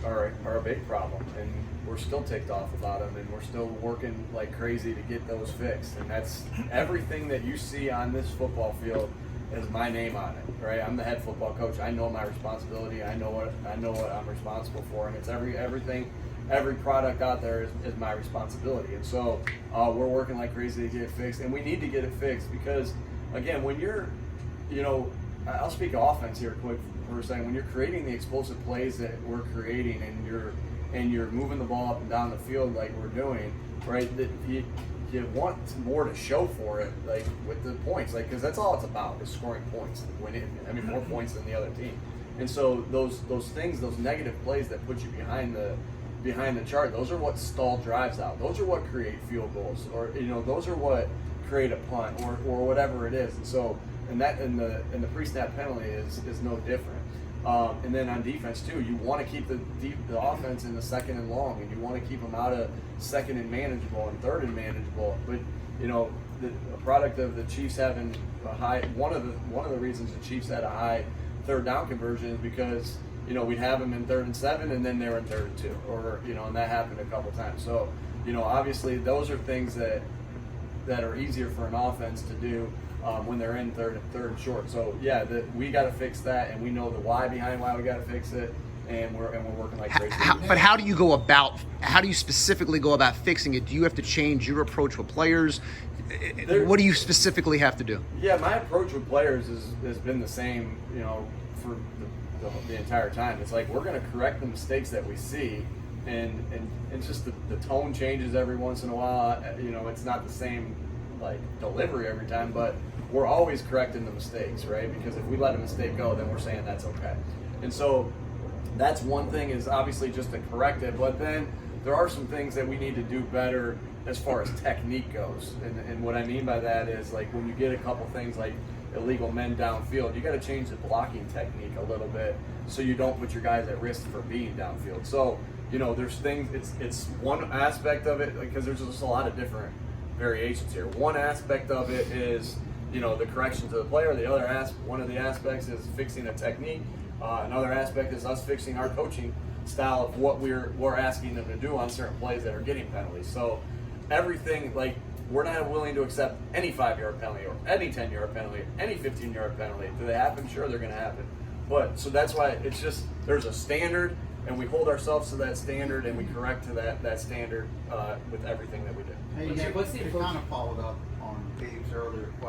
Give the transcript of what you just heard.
are a big problem, and we're still ticked off about them, and we're still working like crazy to get those fixed. And that's everything that you see on this football field is my name on it, right? I'm the head football coach. I know my responsibility. I know what I'm responsible for, and it's every product out there is my responsibility. And so we're working like crazy to get it fixed, and we need to get it fixed because, again, when you're, I'll speak offense here quick for a second. When you're creating the explosive plays that we're creating, and you're moving the ball up and down the field like we're doing, right? That you want more to show for it, like with the points, like because that's all it's about is scoring points, winning. I mean, more points than the other team. And so those things, those negative plays that put you behind the chart, those are what stall drives out. Those are what create field goals, or those are what create a punt or whatever it is. And so, and the pre-snap penalty is no different. And then on defense too, you want to keep the offense in the second and long, and you want to keep them out of second and manageable and third and manageable. But a product of the Chiefs having a high, one of the reasons the Chiefs had a high third down conversion is because we'd have them in 3rd and 7, and then they were in 3rd and 2, or and that happened a couple times. So obviously those are things that are easier for an offense to do when they're in third and short. So yeah, we got to fix that, and we know the why behind why we got to fix it, and we're working like crazy. But how do you specifically go about fixing it? Do you have to change your approach with players? What do you specifically have to do? Yeah, my approach with players has been the same, for the entire time. It's like we're going to correct the mistakes that we see, and it's just the tone changes every once in a while. It's not the same like delivery every time, but we're always correcting the mistakes, right? Because if we let a mistake go, then we're saying that's okay. And so that's one thing, is obviously just to correct it, but then there are some things that we need to do better as far as technique goes. And what I mean by that is, like, when you get a couple things like illegal men downfield, you got to change the blocking technique a little bit so you don't put your guys at risk for being downfield. So there's things, it's one aspect of it, because there's just a lot of different variations here. One aspect of it is the correction to the player. One of the aspects is fixing a technique. Another aspect is us fixing our coaching style of what we're asking them to do on certain plays that are getting penalties. So everything, like, we're not willing to accept any 5-yard penalty or any 10-yard penalty, or any 15-yard penalty. Do they happen? Sure, they're going to happen. But so that's why it's just, there's a standard, and we hold ourselves to that standard, and we correct to that standard with everything that we do. Hey, Nick, what's the kind of followed up on Dave's earlier question?